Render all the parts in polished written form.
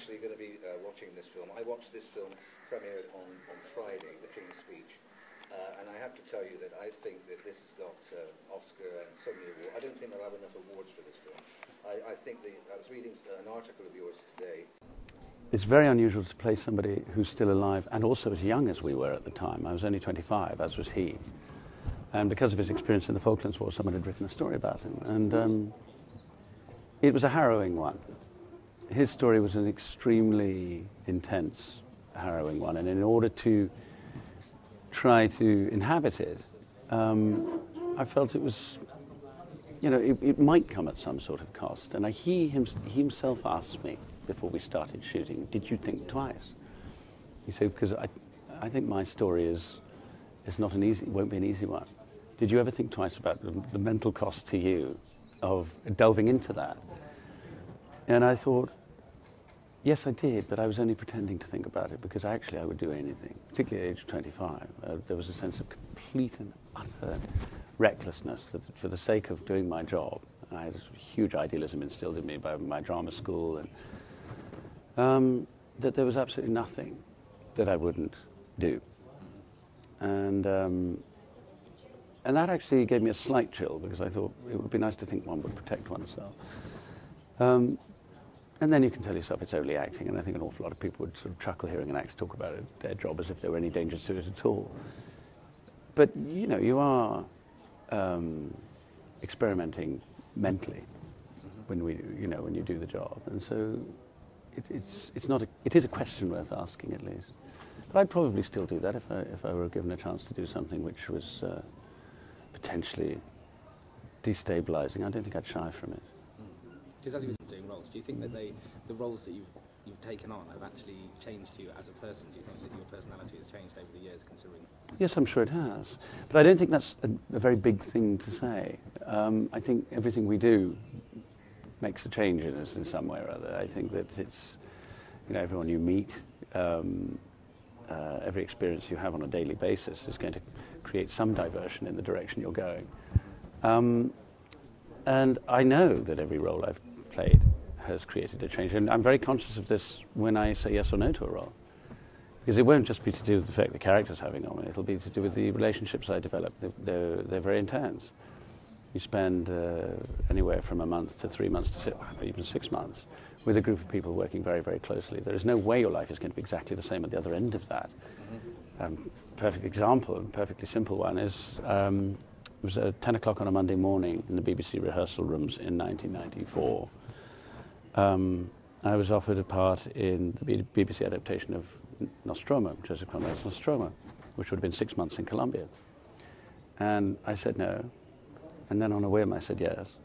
actually going to be watching this film. I watched this film premiered on Friday, The King's Speech, and I have to tell you that I think that this has got Oscar and so many awards. I don't think they'll have enough awards for this film. I think I was reading an article of yours today. It's very unusual to play somebody who's still alive and also as young as we were at the time. I was only 25, as was he. And because of his experience in the Falklands War, someone had written a story about him. And it was a harrowing one. His story was an extremely intense, harrowing one. And in order to try to inhabit it, I felt it was, you know, it might come at some sort of cost. And he himself asked me before we started shooting, did you think twice? He said, because I think my story is not an easy, won't be an easy one. Did you ever think twice about the mental cost to you of delving into that? And I thought, yes, I did, but I was only pretending to think about it because actually I would do anything, particularly at age 25. There was a sense of complete and utter recklessness that for the sake of doing my job, I had a huge idealism instilled in me by my drama school, and that there was absolutely nothing that I wouldn't do. And that actually gave me a slight chill because I thought it would be nice to think one would protect oneself. And then you can tell yourself it's only acting, and I think an awful lot of people would sort of chuckle hearing an actor talk about their job as if there were any danger to it at all. But you know, you are experimenting mentally when you do the job, and so it is a question worth asking at least. But I'd probably still do that if I were given a chance to do something which was potentially destabilizing. I don't think I'd shy from it. Because as you were doing roles, do you think that the roles that you've taken on have actually changed you as a person? Do you think that your personality has changed over the years, considering? Yes, I'm sure it has. But I don't think that's a very big thing to say. I think everything we do makes a change in us in some way or other. I think that it's, you know, everyone you meet, every experience you have on a daily basis is going to create some diversion in the direction you're going. And I know that every role I've played has created a change. And I'm very conscious of this when I say yes or no to a role. Because it won't just be to do with the effect the character's having on me, it'll be to do with the relationships I develop. They're very intense. You spend anywhere from a month to 3 months to even 6 months with a group of people working very, very closely. There is no way your life is going to be exactly the same at the other end of that. Perfect example, and perfectly simple one, is it was 10 o'clock on a Monday morning in the BBC rehearsal rooms in 1994. I was offered a part in the BBC adaptation of Nostromo, Joseph Conrad's Nostromo, which would have been 6 months in Colombia. And I said no. And then on a whim I said yes.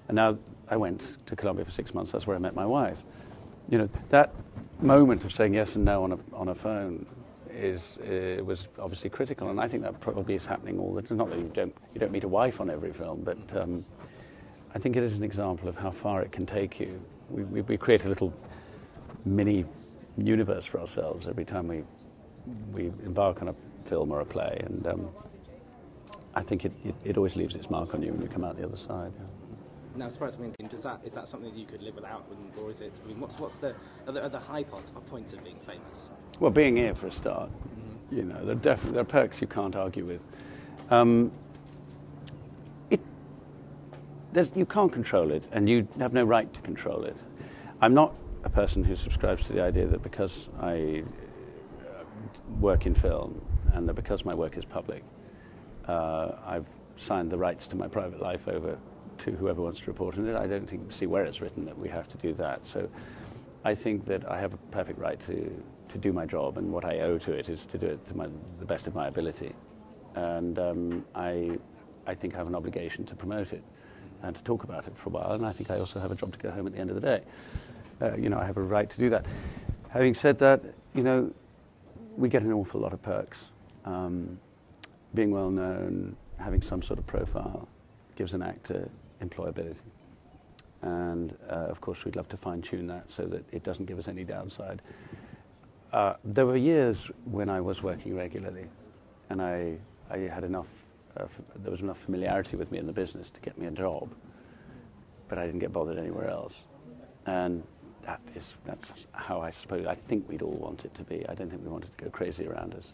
And now I went to Colombia for 6 months. That's where I met my wife. You know, that moment of saying yes and no on a phone was obviously critical, and I think that probably is happening all the time. Not that you don't meet a wife on every film, but I think it is an example of how far it can take you. We create a little mini universe for ourselves every time we embark on a film or a play, and I think it always leaves its mark on you when you come out the other side. Yeah. Now, as far as I'm thinking, is that something that you could live without, or is it? I mean, what's the high points of being famous? Well, being here for a start. You know, there are perks you can't argue with. You can't control it, and you have no right to control it. I'm not a person who subscribes to the idea that because I work in film and that because my work is public, I've signed the rights to my private life over to whoever wants to report on it. I don't see where it's written that we have to do that. So I think that I have a perfect right to do my job, and what I owe to it is to do it to the best of my ability. And I think I have an obligation to promote it and to talk about it for a while, and I think I also have a job to go home at the end of the day. You know, I have a right to do that. Having said that, you know, we get an awful lot of perks. Being well known, having some sort of profile, gives an actor employability. And of course we'd love to fine-tune that so that it doesn't give us any downside. There were years when I was working regularly, and I had enough, there was enough familiarity with me in the business to get me a job, but I didn't get bothered anywhere else. And that's how I suppose I think we'd all want it to be. I don't think we want it to go crazy around us.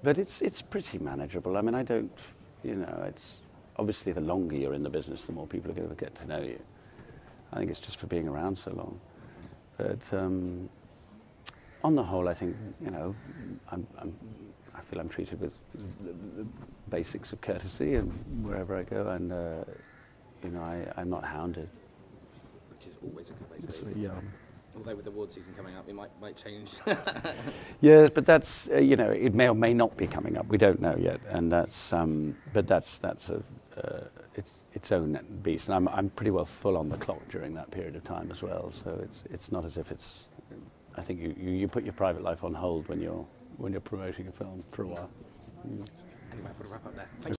But it's pretty manageable. I mean, I don't, it's obviously the longer you're in the business, the more people are going to get to know you. I think it's just for being around so long. But on the whole, I think, I feel I'm treated with the basics of courtesy and wherever I go, and I'm not hounded. Which is always a good way to be. Yeah. Although with the award season coming up, it might change. Yes, but that's it may or may not be coming up. We don't know yet, and that's its own beast. And I'm pretty well full on the clock during that period of time as well. So it's not as if it's. I think you put your private life on hold when you're promoting a film for a while. Anyway, I've got to wrap up there. Thank you.